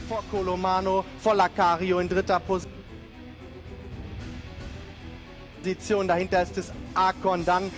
Vor Colomano, vor Lacario in dritter Position. Dahinter ist es Arcon, dann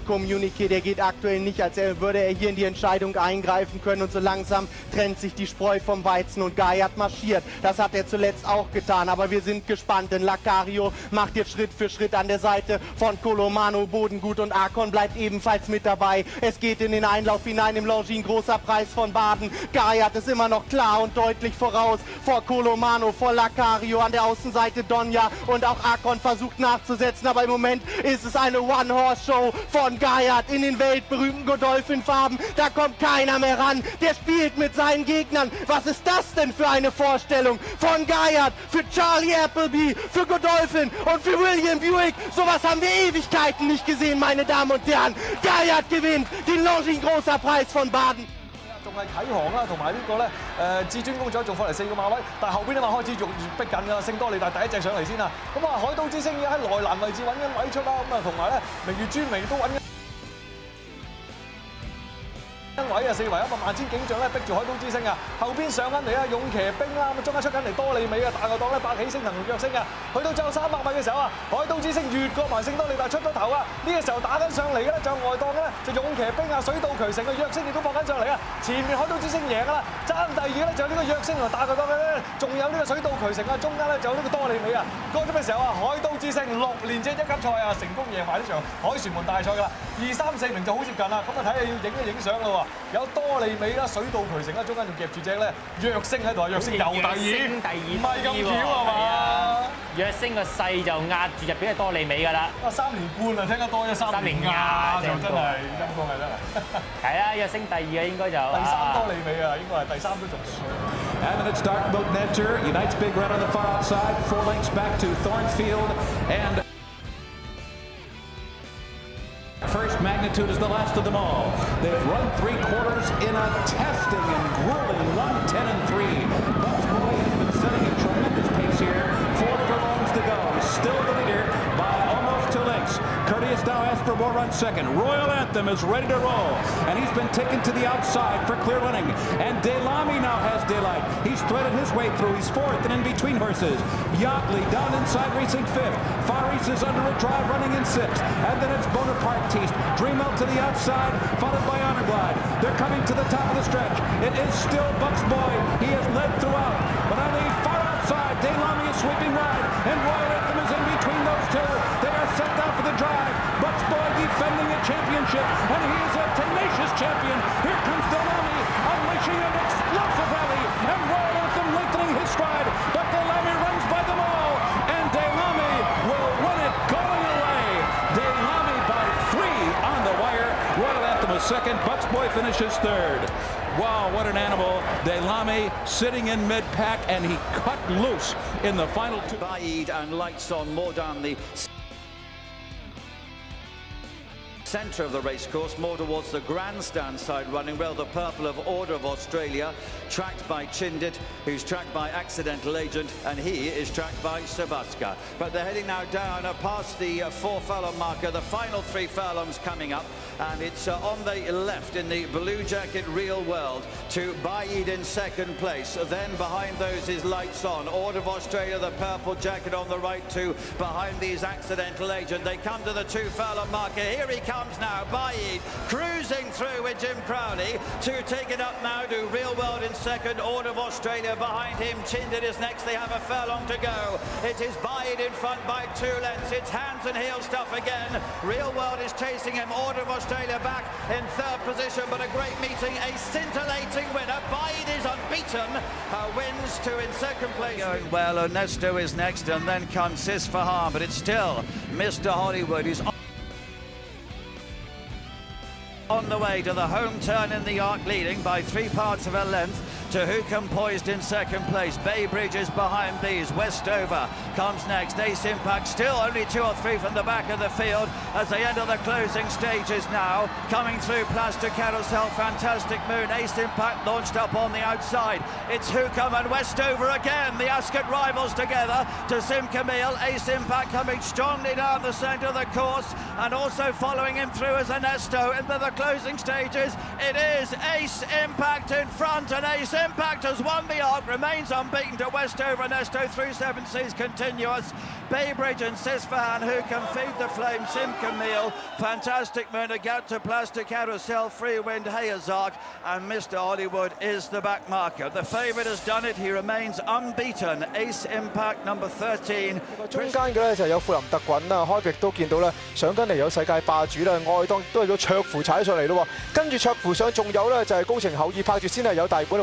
Communique, der geht aktuell nicht, als würde er hier in die Entscheidung eingreifen können und so langsam trennt sich die Spreu vom Weizen und Gaiat marschiert. Das hat er zuletzt auch getan, aber wir sind gespannt, denn Lacario macht jetzt Schritt für Schritt an der Seite von Colomano Bodengut und Arcon bleibt ebenfalls mit dabei. Es geht in den Einlauf hinein im Longines, großer Preis von Baden. Gaiat ist immer noch klar und deutlich voraus vor Colomano, vor Lacario an der Außenseite Donja und auch Arcon versucht nachzusetzen. Aber im Moment ist es eine One-Horse-Show von Gaiat in den weltberühmten Godolphin-Farben. Da kommt keiner mehr ran. Der spielt mit seinen Gegnern. Was ist das denn für eine Vorstellung von Gaiat, für Charlie Appleby, für Godolphin und für William Buick? Sowas haben wir Ewigkeiten nicht gesehen, meine Damen und Herren. Gaiat gewinnt den Longines großer Preis von Baden. 仲係啟航啦，同埋呢個咧至尊公主仲放嚟4個馬位，但係後邊啲馬開始逼緊㗎啦。聖多利大第一隻上嚟先啦，咁啊海島之星喺內欄位置揾緊位出啦，咁啊同埋咧明月尊明都揾緊位啊，4圍1萬千警長咧逼住海島之星啊，後邊上緊嚟啊勇騎兵啦，咁中間出緊嚟多利美啊，大個檔咧百喜星同躍星啊，去到最後300米嘅時候啊，海島之星越過埋聖多利大出咗頭啊，呢個時候打緊上嚟嘅咧就外檔咧就勇騎兵啊，水到渠成嘅躍星亦都搏緊上嚟啊，前面海島之星贏㗎啦，爭第二嘅咧就有呢個躍星同大個檔嘅咧，仲有呢個水到渠成啊，中間咧就有呢個多利美啊，過咗嘅時候啊，海島之星6連隻一級賽啊，成功贏埋呢場海船門大賽㗎啦，2、3、4名就好接近啦，咁啊睇下要影一影相啦喎。 有多利美啦，水到渠成啦，中間仲夾住隻咧躍星喺度啊，躍星又第二，唔係咁巧係嘛？躍星個勢就壓住入邊係多利美㗎啦。3年半啊，聽得多咗3年壓就真係陰公係真係。係啊，躍星第2嘅應該就第3多利美啊，應該係第3都仲。And it's Dark Boat Nedger, Unite's big run on the far outside, 4 lengths back to Thornfield and. First Magnitude is the last of them all. They've run 3/4 in a testing and grueling 1:10-3. Bucks Boy has been setting a tremendous pace here. 4 furlongs to go. Still the leader by almost 2 lengths. Courteous now asks for more run second. Royal Anthem is ready to roll, and he's been taken to the outside for clear running. And Delamy now has daylight. He's threaded his way through. He's 4th and in between horses. Yachtley down inside racing 5th. Far East is under a drive running in 6th. And then it's Bonapartiste. Dreamel to the outside, followed by Honor Glide. They're coming to the top of the stretch. It is still Bucks Boy. He has led throughout. But on the far outside, Delamy is sweeping wide. And Royal Anthem is in between those two. They are set down for the drive. Bucks Boy defending a championship. And he is a tenacious champion. Here comes Delamy, unleashing an explosive rally. And Royal Anthem lengthening his stride. But Delamy runs by them all. And Delamy will win it going away. Delamy by 3 on the wire. Royal Anthem is second. Bucks Boy finishes 3rd. Wow, what an animal. Delamy sitting in mid-pack, and he cut loose in the final 2. Baid and Lights On more down the centre of the racecourse, more towards the grandstand side, running well the purple of Order of Australia, tracked by Chindit, who's tracked by Accidental Agent, and he is tracked by Sabaska. But they're heading now down past the 4 furlong marker, the final 3 furlongs coming up, and it's on the left in the blue jacket Real World to Baid in 2nd place. Then behind those is Lights On, Order of Australia, the purple jacket on the right too, behind these Accidental Agent. They come to the 2 furlong marker, here he comes now, Baid cruising through with Jim Crowley to take it up now to Real World in 2nd, Order of Australia behind him, Chindit is next, they have a furlong to go. It is Baid in front by 2 lengths, it's hands and heel stuff again. Real World is chasing him, Order of Australia back in 3rd position, but a great meeting, a scintillating winner. Baid is unbeaten, wins 2 in 2nd place. Going well, Ernesto is next, and then comes Sisfahan, but it's still Mr. Hollywood. He's on the way to the home turn in the arc, leading by 3 parts of a length to Hookham, poised in 2nd place. Bay Bridge is behind these. Westover comes next. Ace Impact still only 2 or 3 from the back of the field as they enter the closing stages now. Coming through Plastic Carousel, Fantastic Moon. Ace Impact launched up on the outside. It's Hookham and Westover again. The Ascot rivals together to Sim Camille. Ace Impact coming strongly down the centre of the course, and also following him through as Ernesto into the closing stages. It is Ace Impact in front, and Ace Impact has won the Arc, remains unbeaten to Westover and Esto, 3-7 seas continuous. Baybridge and Sisfahan, who can feed the flame, Sim Camille, Fantastic Moon, Agat to Plastic Carousel, Free Wind, Hayazark, and Mr. Hollywood is the back marker. The favourite has done it, he remains unbeaten. Ace Impact number 13. 中間嘅咧就有富林特滾啦，開極都見到咧上緊嚟有世界霸主啦，外檔都係個卓符踩上嚟咯，跟住卓符上仲有咧就係高情厚意拍住先係有大本。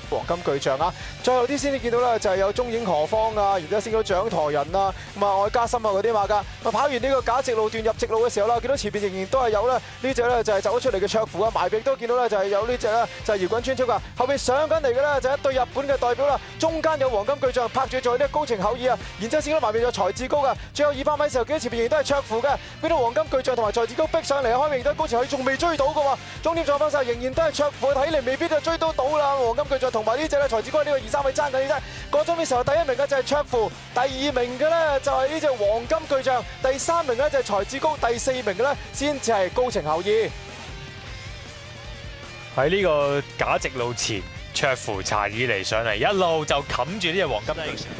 黃金巨象啊！最後啲先你見到啦，就係有中影何方啊，然之後先到掌舵人啊，咁啊愛加森啊嗰啲馬㗎。咁跑完呢個假直路段入直路嘅時候啦，見到前邊仍然都係有咧呢隻咧就係走咗出嚟嘅卓符啊，埋邊都見到咧就係有呢隻啦，就係搖滾穿超啊。後邊上緊嚟嘅咧就係一對日本嘅代表啦，中間有黃金巨象拍住在呢個高情厚意啊，然之後先到埋邊有財智高啊。最後200米時候見到前邊仍然都係卓符嘅，見到黃金巨象同埋財智高逼上嚟啊，開明都高情厚意仲未追到嘅喎，終點再分晒仍然都係卓符，睇嚟未必就追到啦。黃金巨象同埋呢隻咧財智高呢個2-3位爭緊呢啫。過終點時候第1名嘅就係卓符，第2名嘅咧就係呢隻黃金巨象，第3名咧就係財智高，第4名嘅咧先至係高情厚意。喺呢個假直路前，卓符查爾尼上嚟，一路就冚住呢隻黃金。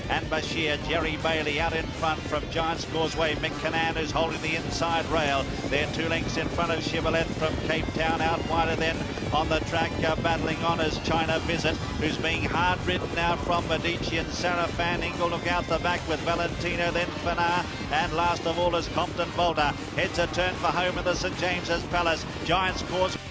And Bashir, Jerry Bailey out in front from Giants Causeway. Mick Canan who's holding the inside rail. They're 2 lengths in front of Chevrolet from Cape Town. Out wider then on the track, battling on is China Visit, who's being hard ridden now from Medici and Sarah Fan Ingle. Look out the back with Valentino, then Fanar, and last of all is Compton Boulder. Heads a turn for home in the St James's Palace. Giants Causeway.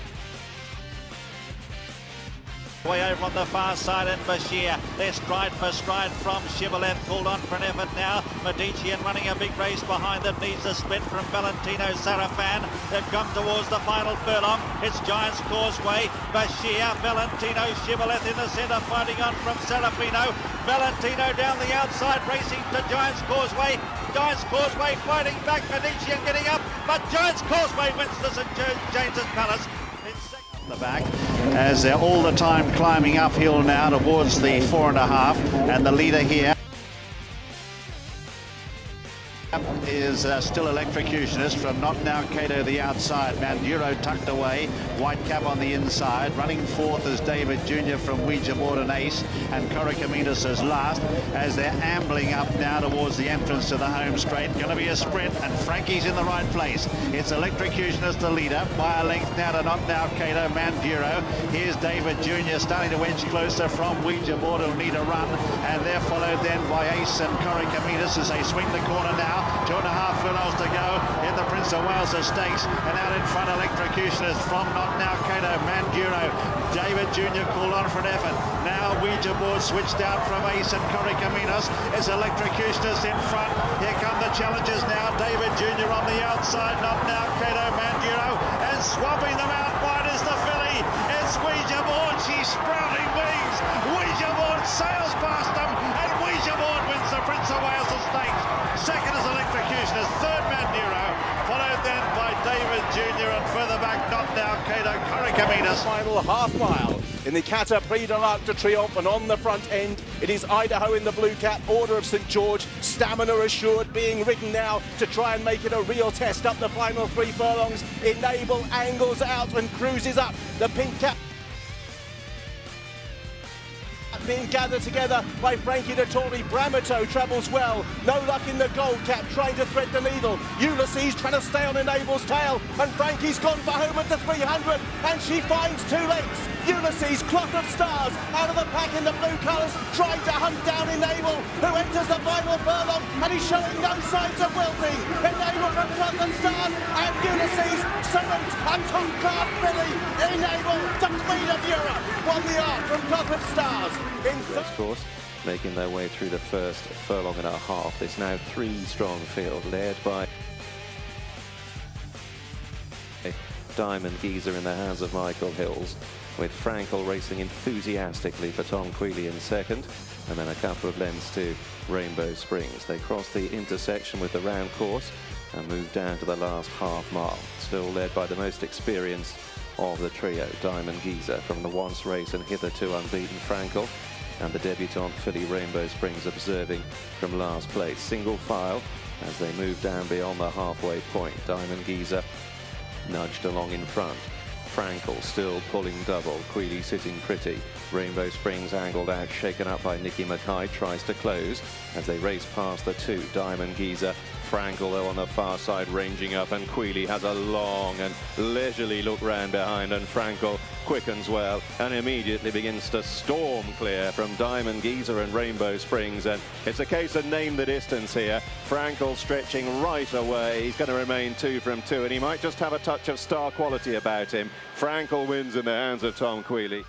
Way over on the far side and Bashir. They're stride for stride from Chevrolet. Called on for an effort now. Medici and running a big race behind them. Needs a split from Valentino Sarafan. They've come towards the final furlong. It's Giants Causeway. Bashir, Valentino, Chevrolet in the centre fighting on from Serafino. Valentino down the outside racing to Giants Causeway. Giants Causeway fighting back. Medici and getting up. But Giants Causeway wins the St James's Palace. The back as they're all the time climbing uphill now towards the 4.5, and the leader here is still Electrocutionist from Not Now Cato the outside. Manduro tucked away, White Cap on the inside. Running fourth is David Jr. from Ouija Board and Ace, and Corricaminas is last as they're ambling up now towards the entrance to the home straight. Going to be a sprint, and Frankie's in the right place. It's Electrocutionist the leader by a length now to Not Now Cato, Manduro. Here's David Jr. starting to edge closer from Ouija Board, who'll need a run, and they're followed then by Ace and Corricaminas as they swing the corner now. 2.5 furlongs to go in the Prince of Wales Stakes, and out in front Electrocutionist from Not Now Cato, Manduro. David Jr. called on for an effort. Now Ouija Board switched out from Ace and Corricaminas. It's Electrocutionist in front. Here come the challengers now. David Jr. on the outside, Not Now Cato, Manduro, and swapping them out wide is the filly. It's Ouija Board. She's sprouting wings. Ouija Board sails past them, and Ouija Board wins the Prince of Wales Stakes. Second is Electrocutionist, third Manduro, followed then by David Jr. and further back Not Now Cato, Corricaminas. Final half mile in the Cata Prix de l'Arc de Triomphe, and on the front end it is Idaho in the blue cap, Order of St George, stamina assured, being ridden now to try and make it a real test up the final 3 furlongs. Enable angles out and cruises up the pink cap. Being gathered together by Frankie Dettori. Bramito travels well. No luck in the gold cap, trying to thread the needle. Ulysses trying to stay on Enable's tail, and Frankie's gone for home at the 300, and she finds 2 lengths. Ulysses, Clock of Stars, out of the pack in the blue colours, trying to hunt down Enable, who enters the final furlong, and he's showing no signs of wilting. Enable from Clock of Stars, and Ulysses salutes a top-class filly. Enable, the Queen of Europe, won the Arc from Clock of Stars. Of course, making their way through the first furlong and a half. It's now 3-strong field led by Diamond Geezer in the hands of Michael Hills, with Frankel racing enthusiastically for Tom Quealy in second, and then a couple of lengths to Rainbow Springs. They cross the intersection with the round course and move down to the last half mile, still led by the most experienced of the trio, Diamond Geezer from the once race and hitherto unbeaten Frankel, and the debutante filly Rainbow Springs observing from last place. Single file as they move down beyond the halfway point. Diamond Geezer nudged along in front Frankel still pulling double. Queally sitting pretty. Rainbow Springs angled out, shaken up by Nicky Mackay, tries to close as they race past the two. Diamond Geezer. Frankel though on the far side ranging up, and Queally has a long and leisurely look round behind, and Frankel quickens well and immediately begins to storm clear from Diamond Geezer and Rainbow Springs, and it's a case of name the distance here. Frankel stretching right away. He's going to remain 2 from 2, and he might just have a touch of star quality about him. Frankel wins in the hands of Tom Queally.